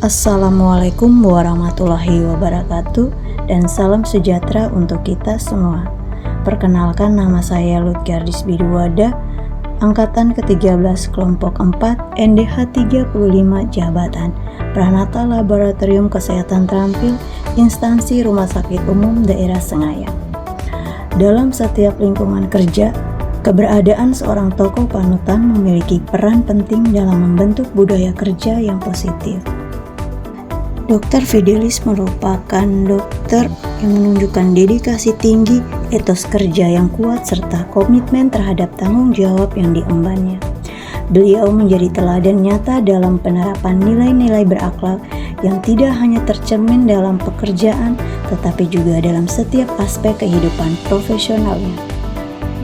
Assalamualaikum warahmatullahi wabarakatuh dan salam sejahtera untuk kita semua. Perkenalkan, nama saya Lutgardis Biduwada, Angkatan ke-13 Kelompok 4 NDH 35 Jabatan Pranata Laboratorium Kesehatan Terampil Instansi Rumah Sakit Umum Daerah Senayan. Dalam setiap lingkungan kerja, keberadaan seorang tokoh panutan memiliki peran penting dalam membentuk budaya kerja yang positif. Dr. Fidelis merupakan dokter yang menunjukkan dedikasi tinggi, etos kerja yang kuat, serta komitmen terhadap tanggung jawab yang diembannya. Beliau menjadi teladan nyata dalam penerapan nilai-nilai berakhlak yang tidak hanya tercermin dalam pekerjaan, tetapi juga dalam setiap aspek kehidupan profesionalnya.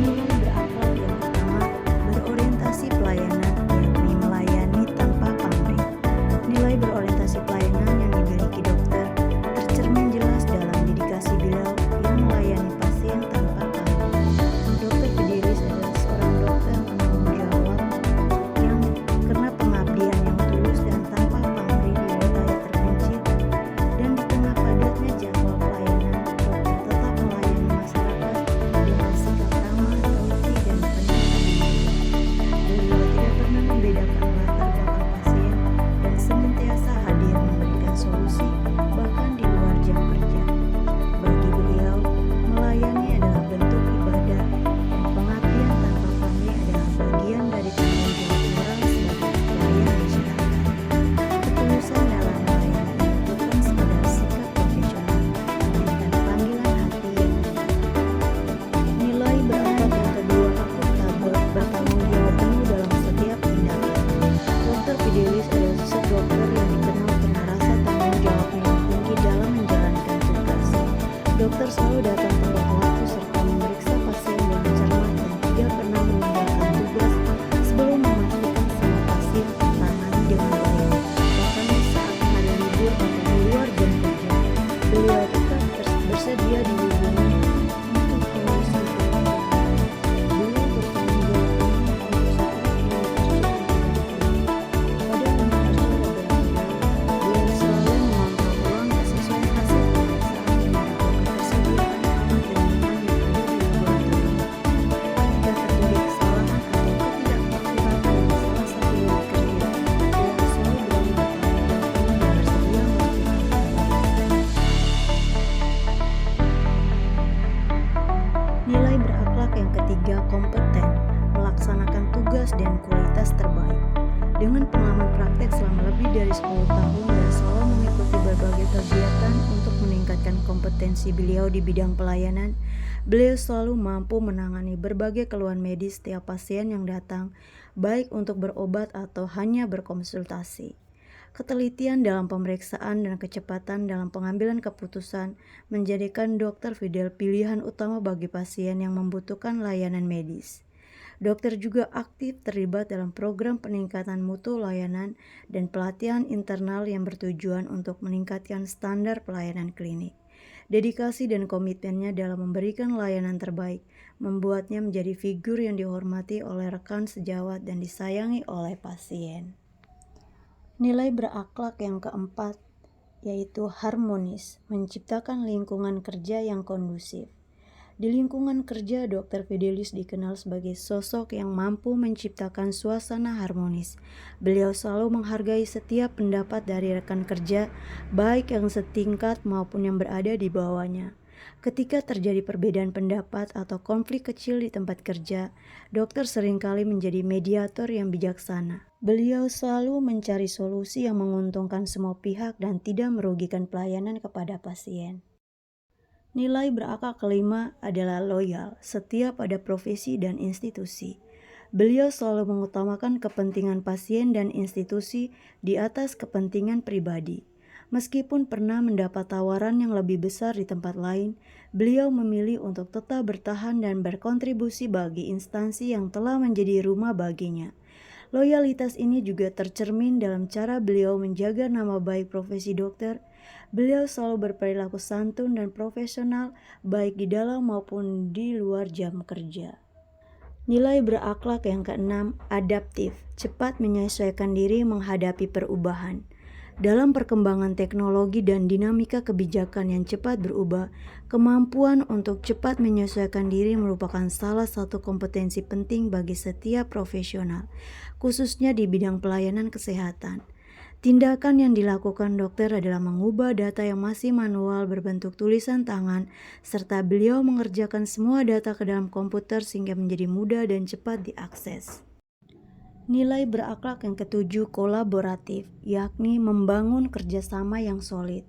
Nilai berakhlak yang pertama, berorientasi pelayanan, yakni melayani tanpa pamrih. Nilai berorientasi pelayanan yang dimiliki dokter tercermin jelas dalam dedikasi beliau yang melayani pasien tanpa pamrih. Dr. Fidelis adalah seorang dokter penanggung jawab yang karena pengabdian yang tulus dan tanpa pamrih di wilayah terpencil dan di tengah padatnya jadwal pelayanan, dokter tetap melayani masyarakat dengan sikap ramah, teliti, dan penuh kebaikan. Beliau tidak pernah membedakan latar belakang pasien dan senantiasa hadir memberikan solusi bahkan di luar jam kerja. Bagi beliau, melayani adalah bentuk ibadah dan pengabdian tanpa pamrih adalah bagian dari tanggung jawab moral sebagai pelayan masyarakat. Ketulusan dalam melayani ini bukan sekadar sikap profesional, melainkan panggilan hati yang nilai berakhlak yang kedua, akuntabel, bertanggung jawab penuh dalam setiap tindakan. Dr. Fidelis adalah sosok dokter yang dikenal karena rasa tanggung jawabnya yang tinggi dalam menjalankan tugas. Dokter selalu datang tepat waktu serta memeriksa pasien dengan cermat dan tidak pernah meninggalkan tugas sebelum memastikan semua pasien tertangani dengan baik. Bahkan saat hari libur atau di luar jam kerja, beliau tetap bersedia dihubungi untuk mengurusi keluarga. Beliau bertanggung jawab penuh untuk setiap unit kerja yang dimiliki. Pada unit kerja beberapa beliau selalu memantau ruang sesuai hasil pemeriksaan yang mendapat ketersediaan alat dan bahan yang ada di laboratorium. Jika terjadi kesalahan atau ketidakpatuhan pada salah satu unit kerja, beliau selalu berani bertanggung jawab penuh dan bersedia melakukan perbaikan. Nilai berakhlak yang ketiga, kompeten, melaksanakan tugas dan kualitas terbaik. Dengan pengalaman praktek selama lebih dari 10 tahun dan selalu mengikuti berbagai kegiatan untuk meningkatkan kompetensi beliau di bidang pelayanan, beliau selalu mampu menangani berbagai keluhan medis setiap pasien yang datang, baik untuk berobat atau hanya berkonsultasi. Ketelitian dalam pemeriksaan dan kecepatan dalam pengambilan keputusan menjadikan Dr. Fidel pilihan utama bagi pasien yang membutuhkan layanan medis. Dokter juga aktif terlibat dalam program peningkatan mutu layanan dan pelatihan internal yang bertujuan untuk meningkatkan standar pelayanan klinik. Dedikasi dan komitmennya dalam memberikan layanan terbaik membuatnya menjadi figur yang dihormati oleh rekan sejawat dan disayangi oleh pasien. Nilai berakhlak yang keempat, yaitu harmonis, menciptakan lingkungan kerja yang kondusif. Di lingkungan kerja, Dr. Fidelis dikenal sebagai sosok yang mampu menciptakan suasana harmonis. Beliau selalu menghargai setiap pendapat dari rekan kerja, baik yang setingkat maupun yang berada di bawahnya. Ketika terjadi perbedaan pendapat atau konflik kecil di tempat kerja, dokter seringkali menjadi mediator yang bijaksana. Beliau selalu mencari solusi yang menguntungkan semua pihak dan tidak merugikan pelayanan kepada pasien. Nilai berakhlak kelima adalah loyal, setia pada profesi dan institusi. Beliau selalu mengutamakan kepentingan pasien dan institusi di atas kepentingan pribadi. Meskipun pernah mendapat tawaran yang lebih besar di tempat lain, beliau memilih untuk tetap bertahan dan berkontribusi bagi instansi yang telah menjadi rumah baginya. Loyalitas ini juga tercermin dalam cara beliau menjaga nama baik profesi dokter. Beliau selalu berperilaku santun dan profesional baik di dalam maupun di luar jam kerja. Nilai berakhlak yang keenam, adaptif, cepat menyesuaikan diri menghadapi perubahan. Dalam perkembangan teknologi dan dinamika kebijakan yang cepat berubah, kemampuan untuk cepat menyesuaikan diri merupakan salah satu kompetensi penting bagi setiap profesional, khususnya di bidang pelayanan kesehatan. Tindakan yang dilakukan dokter adalah mengubah data yang masih manual berbentuk tulisan tangan, serta beliau mengerjakan semua data ke dalam komputer sehingga menjadi mudah dan cepat diakses. Nilai berakhlak yang ketujuh kolaboratif, yakni membangun kerjasama yang solid.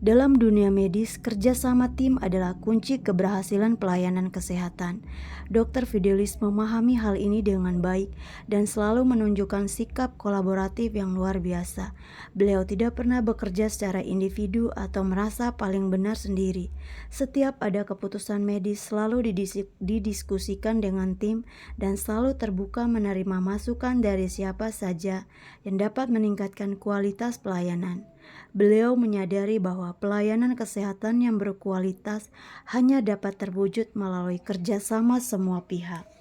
Dalam dunia medis, kerjasama tim adalah kunci keberhasilan pelayanan kesehatan. Dr. Fidelis memahami hal ini dengan baik dan selalu menunjukkan sikap kolaboratif yang luar biasa. Beliau tidak pernah bekerja secara individu atau merasa paling benar sendiri. Setiap ada keputusan medis selalu didiskusikan dengan tim dan selalu terbuka menerima masukan dari siapa saja yang dapat meningkatkan kualitas pelayanan. Beliau menyadari bahwa pelayanan kesehatan yang berkualitas hanya dapat terwujud melalui kerjasama semua pihak.